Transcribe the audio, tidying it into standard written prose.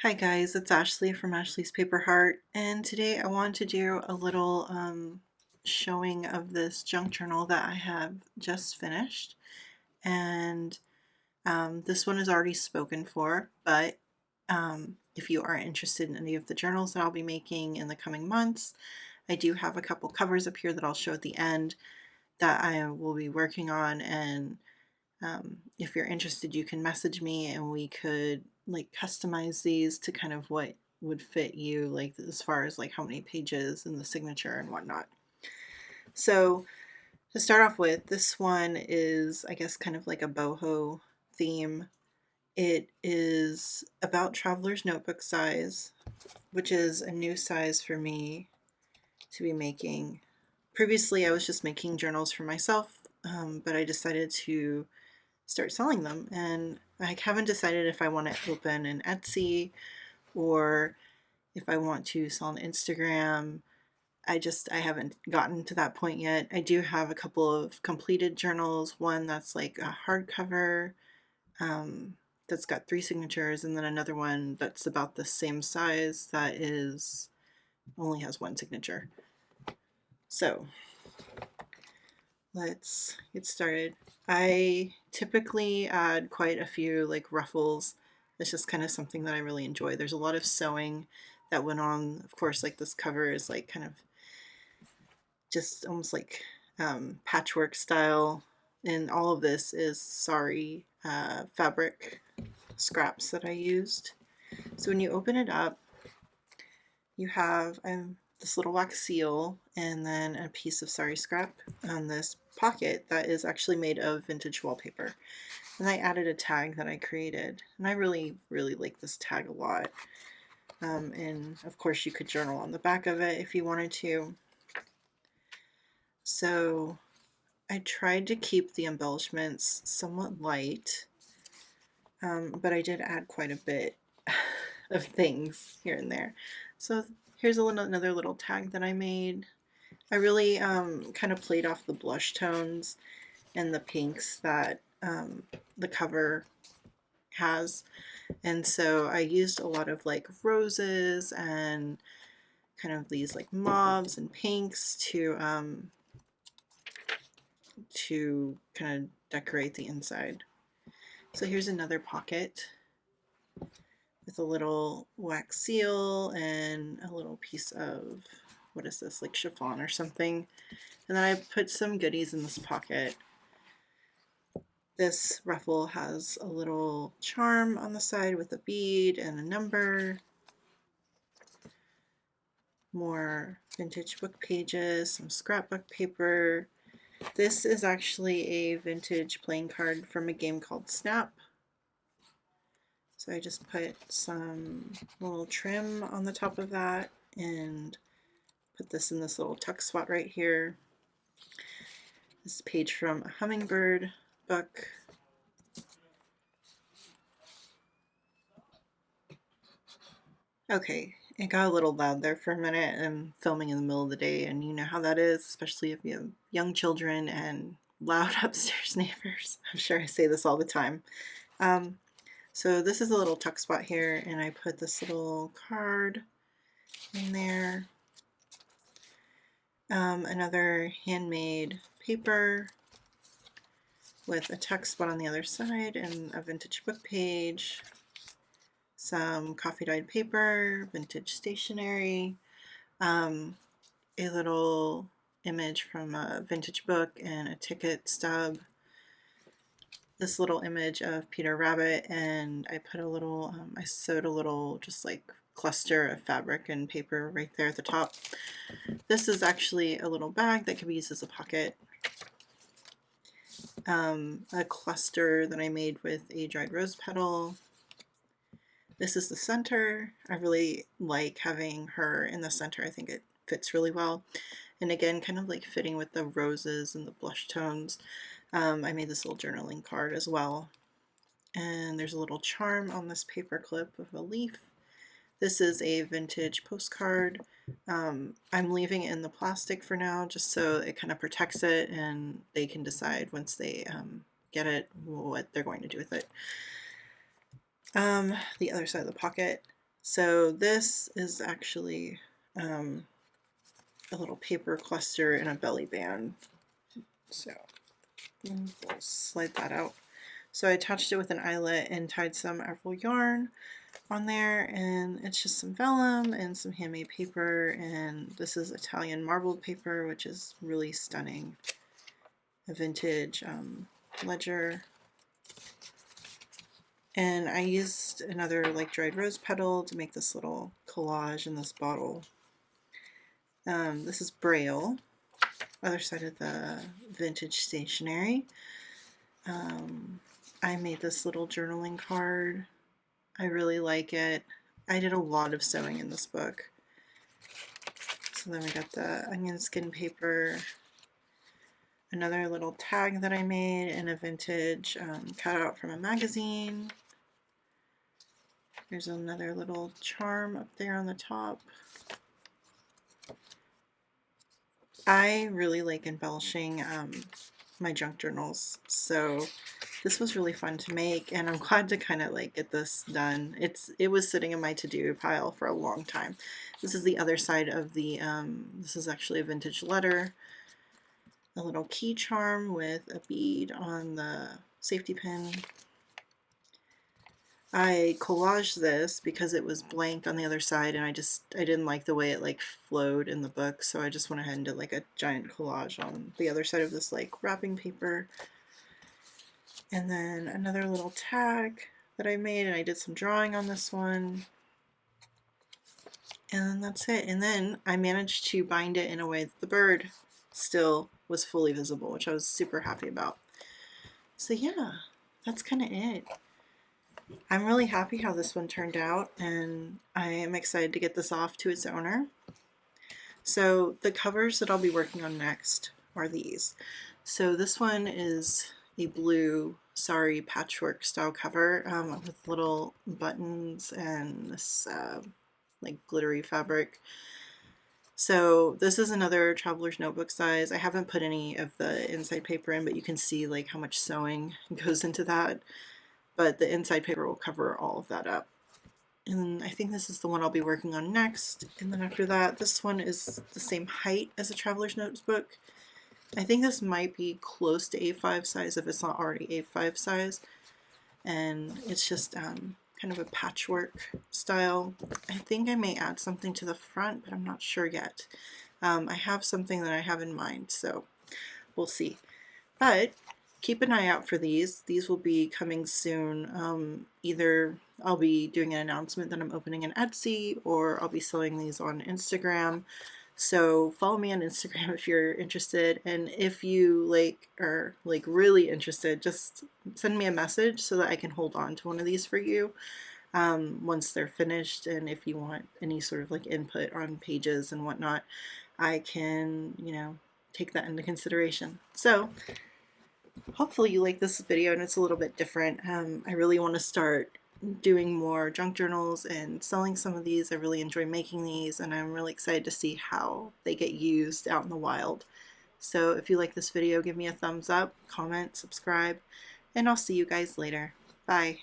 Hi guys, it's Ashley from Ashley's Paper Heart, and today I want to do a little showing of this junk journal that I have just finished. And this one is already spoken for, but if you are interested in any of the journals that I'll be making in the coming months, I do have a couple covers up here that I'll show at the end that I will be working on, and if you're interested, you can message me and we could like customize these to kind of what would fit you, like as far as like how many pages and the signature and whatnot. So to start off with, this one is, I guess, kind of like a boho theme. It is about traveler's notebook size, which is a new size for me to be making. Previously, I was just making journals for myself, but I decided to start selling them, and I haven't decided if I want to open an Etsy or if I want to sell on Instagram. I haven't gotten to that point yet. I do have a couple of completed journals, one that's like a hardcover that's got 3 signatures, and then another one that's about the same size that is only has 1 signature. So let's get started. I typically add quite a few like ruffles. It's just kind of something that I really enjoy. There's a lot of sewing that went on. Of course, like this cover is like kind of just almost like patchwork style. And all of this is sari fabric scraps that I used. So when you open it up, you have this little wax seal and then a piece of sari scrap on this pocket that is actually made of vintage wallpaper. And I added a tag that I created, and I really like this tag a lot. And of course you could journal on the back of it if you wanted to. So I tried to keep the embellishments somewhat light, but I did add quite a bit of things here and there. So here's another little tag that I made. I really kind of played off the blush tones and the pinks that the cover has. And so I used a lot of like roses and kind of these like mauves and pinks to kind of decorate the inside. So here's another pocket with a little wax seal and a little piece of, what is this, like chiffon or something. And then I put some goodies in this pocket. This ruffle has a little charm on the side with a bead and a number. More vintage book pages, some scrapbook paper. This is actually a vintage playing card from a game called Snap. So I just put some little trim on the top of that and put this in this little tuck spot right here. This page from a hummingbird book. Okay, it got a little loud there for a minute. I'm filming in the middle of the day, and you know how that is, especially if you have young children and loud upstairs neighbors. I'm sure I say this all the time. So this is a little tuck spot here, and I put this little card in there. Another handmade paper with a tuck spot on the other side and a vintage book page. Some coffee dyed paper, vintage stationery, a little image from a vintage book and a ticket stub, this little image of Peter Rabbit, and I put a little, I sewed a little just like cluster of fabric and paper right there at the top. This is actually a little bag that can be used as a pocket. A cluster that I made with a dried rose petal. This is the center. I really like having her in the center. I think it fits really well. And again, kind of like fitting with the roses and the blush tones. I made this little journaling card as well. And there's a little charm on this paper clip of a leaf. This is a vintage postcard. I'm leaving it in the plastic for now just so it kind of protects it and they can decide once they get it what they're going to do with it. The other side of the pocket So this is actually a little paper cluster and a belly band. So we'll slide that out. So I attached it with an eyelet and tied some Arval yarn on there, and it's just some vellum and some handmade paper, and this is Italian marbled paper, which is really stunning. A vintage ledger. And I used another like dried rose petal to make this little collage in this bottle. This is Braille, other side of the vintage stationery. I made this little journaling card. I really like it. I did a lot of sewing in this book. So then we got the onion skin paper, another little tag that I made, and a vintage cutout from a magazine. There's another little charm up there on the top. I really like embellishing my junk journals, so this was really fun to make, and I'm glad to kind of like get this done. It was sitting in my to-do pile for a long time. This is the other side of the, this is actually a vintage letter, a little key charm with a bead on the safety pin. I collaged this because it was blank on the other side, and I didn't like the way it like flowed in the book, so I just went ahead and did like a giant collage on the other side of this like wrapping paper. And then another little tag that I made, and I did some drawing on this one. And then that's it. And then I managed to bind it in a way that the bird still was fully visible, which I was super happy about. So yeah, that's kind of it. I'm really happy how this one turned out, and I am excited to get this off to its owner. So the covers that I'll be working on next are these. So this one is a blue sari patchwork style cover with little buttons and this like glittery fabric. So this is another traveler's notebook size. I haven't put any of the inside paper in, but you can see like how much sewing goes into that. But the inside paper will cover all of that up. And I think this is the one I'll be working on next. And then after that, this one is the same height as a traveler's notebook. I think this might be close to A5 size if it's not already A5 size. And it's just kind of a patchwork style. I think I may add something to the front, but I'm not sure yet. I have something that I have in mind, so we'll see. But keep an eye out for these. These will be coming soon. Either I'll be doing an announcement that I'm opening an Etsy, or I'll be selling these on Instagram. So follow me on Instagram if you're interested, and if you are really interested, just send me a message so that I can hold on to one of these for you once they're finished. And if you want any sort of like input on pages and whatnot, I can, take that into consideration. So hopefully you like this video and it's a little bit different. I really want to start doing more junk journals and selling some of these. I really enjoy making these, and I'm really excited to see how they get used out in the wild. So if you like this video, give me a thumbs up, comment, subscribe, and I'll see you guys later. Bye.